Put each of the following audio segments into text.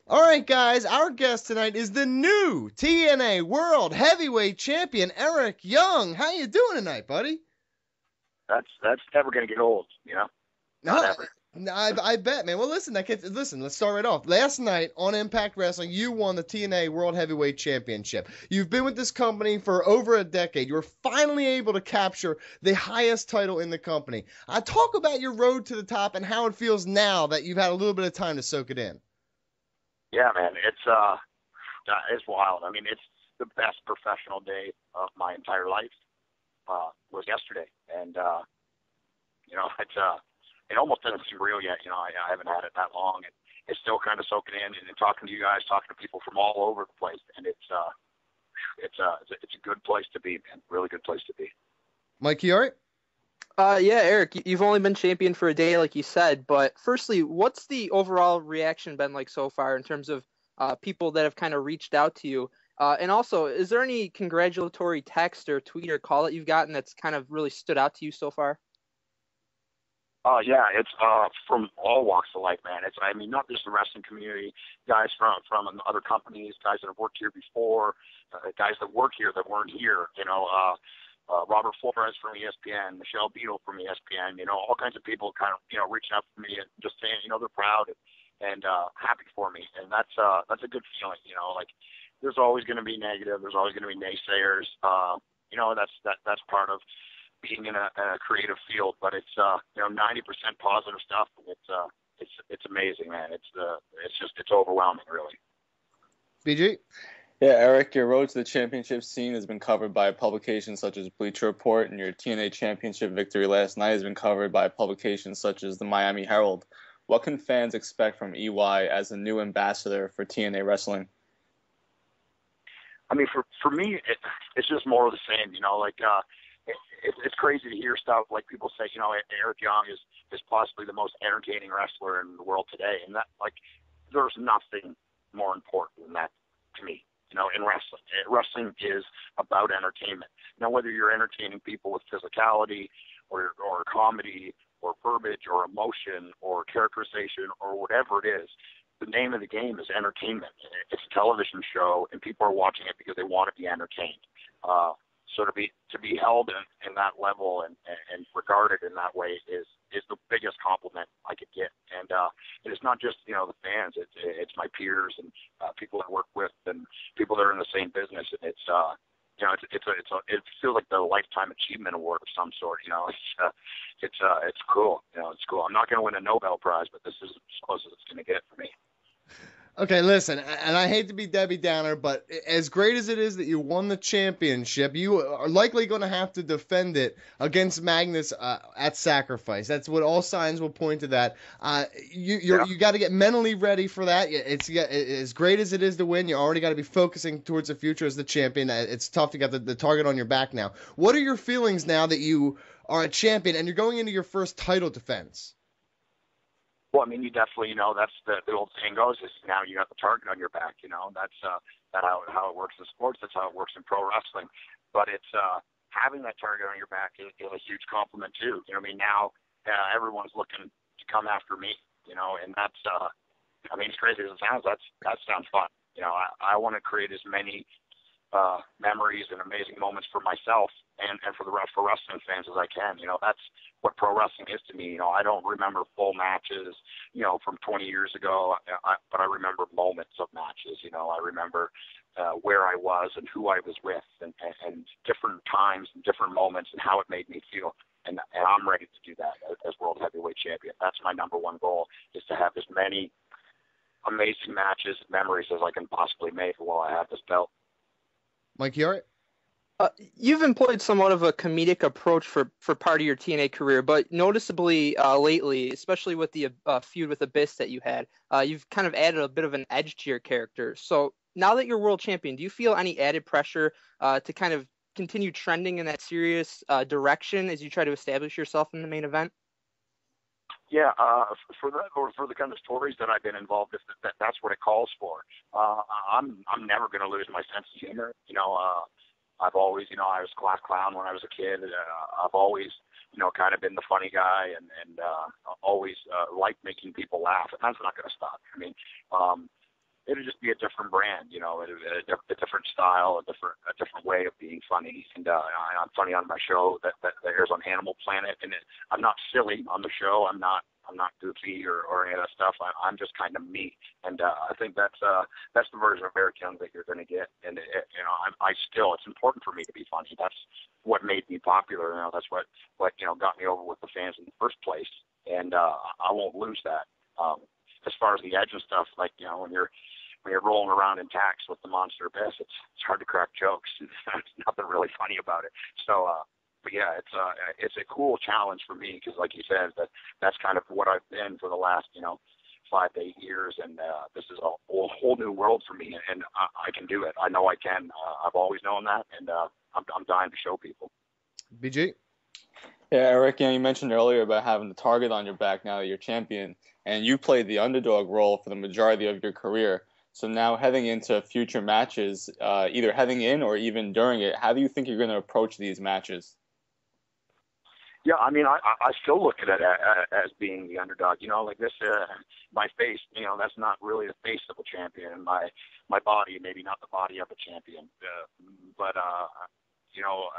All right, guys, our guest tonight is the new TNA World Heavyweight Champion, Eric Young. How you doing tonight, buddy? That's never going to get old, not No, ever. I bet, man. Well, listen, let's start right off. Last night on Impact Wrestling, you won the TNA World Heavyweight Championship. You've been with this company for over a decade. You were finally able to capture the highest title in the company. Talk about your road to the top and how it feels now that you've had a little bit of time to soak it in. Yeah, man, it's wild. I mean, it's the best professional day of my entire life. Was yesterday, and it almost doesn't seem real yet. I haven't had it that long, and it's still kind of soaking in. And talking to you guys, talking to people from all over the place, and it's a good place to be, man. Really good place to be. Mike Chiari? Yeah, Eric, you've only been champion for a day, like you said, but firstly, what's the overall reaction been like so far in terms of people that have kind of reached out to you? And also, is there any congratulatory text or tweet or call that you've gotten that's kind of really stood out to you so far? Yeah, it's from all walks of life, man. I mean, not just the wrestling community, guys from other companies, guys that have worked here before, guys that work here that weren't here. Robert Flores from ESPN, Michelle Beadle from ESPN. All kinds of people kind of reaching out to me and just saying they're proud and happy for me, and that's a good feeling. Like there's always going to be negative, there's always going to be naysayers. That's part of being in a creative field, but it's 90% positive stuff. It's amazing, man. It's overwhelming, really. BG? Yeah, Eric, your road to the championship scene has been covered by publications such as Bleacher Report, and your TNA championship victory last night has been covered by publications such as the Miami Herald. What can fans expect from EY as a new ambassador for TNA wrestling? I mean, for me, it's just more of the same. It's crazy to hear stuff like people say, Eric Young is possibly the most entertaining wrestler in the world today, and that there's nothing more important than that to me. In wrestling, is about entertainment. Now, whether you're entertaining people with physicality, or comedy, or verbiage, or emotion, or characterization, or whatever it is, the name of the game is entertainment. It's a television show, and people are watching it because they want to be entertained. So to be held in that level and regarded in that way is the biggest compliment I could get. And it's not just the fans. It's my peers and people I work with and people that are in the same business. And it feels like the lifetime achievement award of some sort. It's cool. It's cool. I'm not going to win a Nobel Prize, but this is as close as it's going to get for me. Okay, listen, and I hate to be Debbie Downer, but as great as it is that you won the championship, you are likely going to have to defend it against Magnus at Sacrifice. That's what all signs will point to. That you got to get mentally ready for that. It's as great as it is to win. You already got to be focusing towards the future as the champion. It's tough to get the target on your back now. What are your feelings now that you are a champion and you're going into your first title defense? Well, I mean, you definitely, that's the old saying goes is now you got the target on your back. That's how it works in sports. That's how it works in pro wrestling. But it's having that target on your back is a huge compliment too. I mean, now everyone's looking to come after me. And that's I mean, as crazy as it sounds, that sounds fun. I want to create as many memories and amazing moments for myself and for for wrestling fans as I can. That's what pro wrestling is to me. I don't remember full matches, from 20 years ago, but I remember moments of matches. I remember where I was and who I was with and different times and different moments and how it made me feel. And I'm ready to do that as World Heavyweight Champion. That's my number one goal, is to have as many amazing matches and memories as I can possibly make while I have this belt. Mike Chiari? You've employed somewhat of a comedic approach for part of your TNA career, but noticeably lately, especially with the feud with Abyss that you had, you've kind of added a bit of an edge to your character. So now that you're world champion, do you feel any added pressure to kind of continue trending in that serious direction as you try to establish yourself in the main event? Yeah, for the kind of stories that I've been involved with, that's what it calls for. I'm never going to lose my sense of humor. I've always, I was a class clown when I was a kid. I've always, kind of been the funny guy and always liked making people laugh. And that's not going to stop. I mean, it'll just be a different brand, you know, a different style, a different way of being funny. And I'm funny on my show that airs on Animal Planet, and I'm not silly on the show. I'm not goofy or any of that stuff. I'm just kind of me, and I think that's the version of Eric Young that you're going to get. And it's important for me to be funny. That's what made me popular. You know, that's what got me over with the fans in the first place. And I won't lose that. As far as the edge and stuff, like, you know, when you're rolling around in tacks with the monster abyss, it's hard to crack jokes. There's nothing really funny about it. So. But yeah, it's a cool challenge for me because, like you said, that's kind of what I've been for the last 5 to 8 years, and this is a whole new world for me, and I can do it. I know I can. I've always known that, and I'm dying to show people. BG? Yeah, Eric, you mentioned earlier about having the target on your back now that you're champion, and you played the underdog role for the majority of your career. So now heading into future matches, either heading in or even during it, how do you think you're going to approach these matches? Yeah, I mean, I still look at it as being the underdog. You know, like this, my face, you know, that's not really the face of a champion. My body, maybe not the body of a champion, but you know,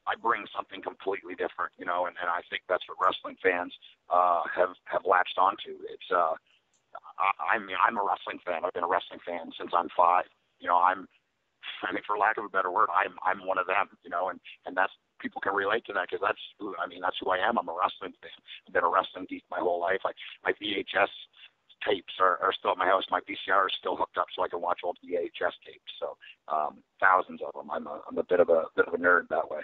I bring something completely different. You know, and I think that's what wrestling fans have latched onto. It's I'm a wrestling fan. I've been a wrestling fan since I'm 5. You know, I mean, for lack of a better word, I'm one of them. You know, and that's. People can relate to that because that's who I am. I'm a wrestling fan. I've been a wrestling geek my whole life. My VHS tapes are still at my house. My VCR is still hooked up so I can watch old VHS tapes. So thousands of them. I'm a bit of a nerd that way.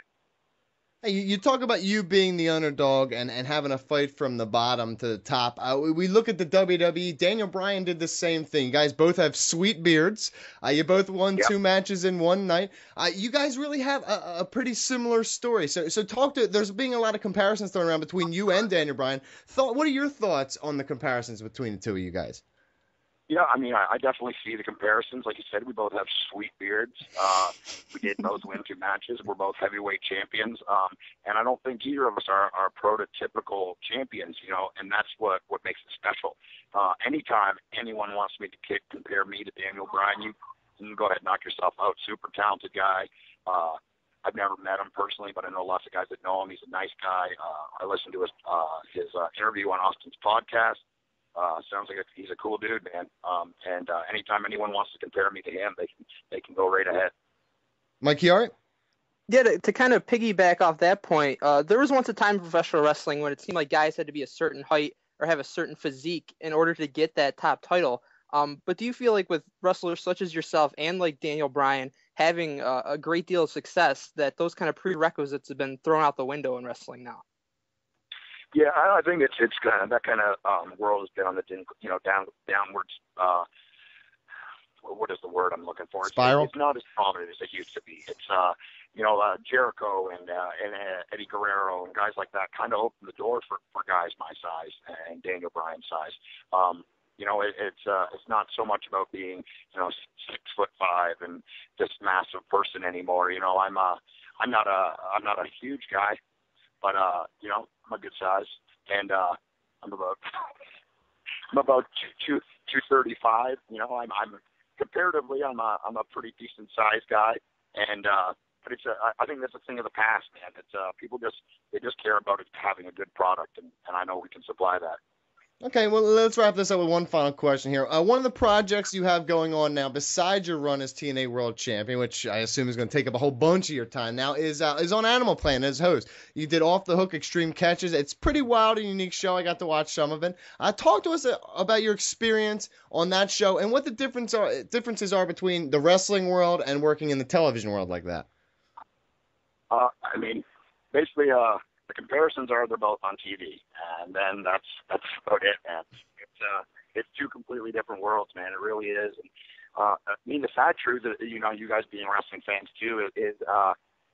Hey, you talk about you being the underdog and having a fight from the bottom to the top. We look at the WWE. Daniel Bryan did the same thing. You guys both have sweet beards. You both won 2 matches in one night. You guys really have a pretty similar story. So there's being a lot of comparisons thrown around between you and Daniel Bryan. What are your thoughts on the comparisons between the two of you guys? Yeah, I mean, I definitely see the comparisons. Like you said, we both have sweet beards. We did both win 2 matches. We're both heavyweight champions. And I don't think either of us are prototypical champions, you know, and that's what makes it special. Anytime anyone wants me to compare me to Daniel Bryan, you can go ahead and knock yourself out. Super talented guy. I've never met him personally, but I know lots of guys that know him. He's a nice guy. I listened to his interview on Austin's podcast. Sounds like he's a cool dude, man. And anytime anyone wants to compare me to him, they can go right ahead. Mike Chiari? Yeah, to kind of piggyback off that point, there was once a time in professional wrestling when it seemed like guys had to be a certain height or have a certain physique in order to get that top title. But do you feel like with wrestlers such as yourself and like Daniel Bryan having a great deal of success that those kind of prerequisites have been thrown out the window in wrestling now? Yeah, I think it's kind of that kind of world has been on the downwards. What is the word I'm looking for? Spiral. It's not as prominent as it used to be. It's Jericho and Eddie Guerrero and guys like that kind of opened the door for guys my size and Daniel Bryan's size. You know, it's not so much about being 6'5" and this massive person anymore. You know, I'm not a huge guy. But you know, I'm a good size, and I'm about 235. You know, I'm comparatively I'm a pretty decent sized guy, and but I think that's a thing of the past, man. It's people just care about it having a good product, and I know we can supply that. Okay, well, let's wrap this up with one final question here. One of the projects you have going on now, besides your run as TNA World Champion, which I assume is going to take up a whole bunch of your time now, is on Animal Planet as host. You did Off the Hook Extreme Catches. It's a pretty wild and unique show. I got to watch some of it. Talk to us about your experience on that show and what the differences are between the wrestling world and working in the television world like that. I mean, basically, the comparisons are they're both on TV, and then that's about it, man. It's 2 completely different worlds, man. It really is. And, I mean, the sad truth is, you know, you guys being wrestling fans too, is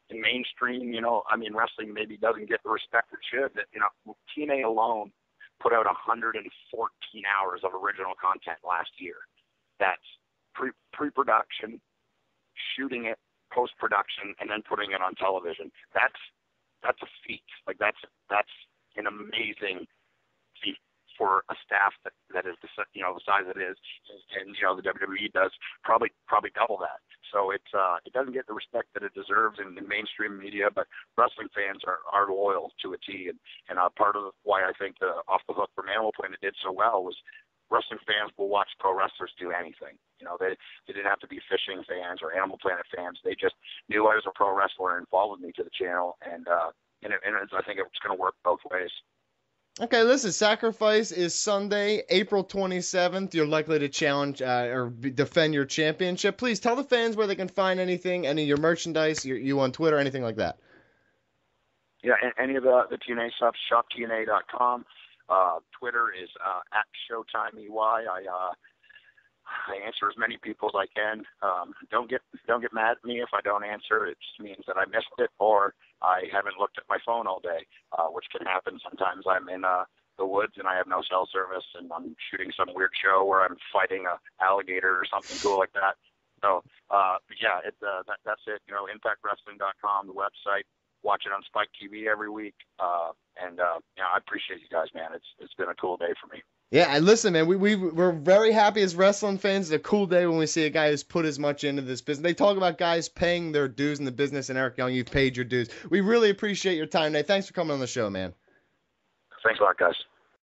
in mainstream, you know, I mean, wrestling maybe doesn't get the respect it should. That, you know, TNA alone put out 114 hours of original content last year. That's pre-production, shooting it, post-production, and then putting it on television. That's a feat. Like that's an amazing feat for a staff that is the size it is, and the WWE does probably double that. So it doesn't get the respect that it deserves in mainstream media, but wrestling fans are loyal to a T, and part of why I think the Off the Hook from Animal Planet did so well was wrestling fans will watch pro wrestlers do anything. They didn't have to be fishing fans or Animal Planet fans. They just knew I was a pro wrestler and followed me to the channel, and I think it's going to work both ways. Okay, listen, Sacrifice is Sunday, April 27th. You're likely to challenge or defend your championship. Please tell the fans where they can find anything, any of your merchandise, you on Twitter, anything like that. Yeah, any of the TNA stuff, shoptna.com. Twitter is at ShowtimeEY. I answer as many people as I can. Don't get mad at me if I don't answer. It just means that I missed it or I haven't looked at my phone all day, which can happen. Sometimes I'm in the woods and I have no cell service and I'm shooting some weird show where I'm fighting a alligator or something cool like that. So, that's it. ImpactWrestling.com, the website. Watch it on Spike TV every week. I appreciate you guys, man. It's been a cool day for me. Yeah, and listen, man, we're very happy as wrestling fans. It's a cool day when we see a guy who's put as much into this business. They talk about guys paying their dues in the business, and Eric Young, you've paid your dues. We really appreciate your time today. Thanks for coming on the show, man. Thanks a lot, guys.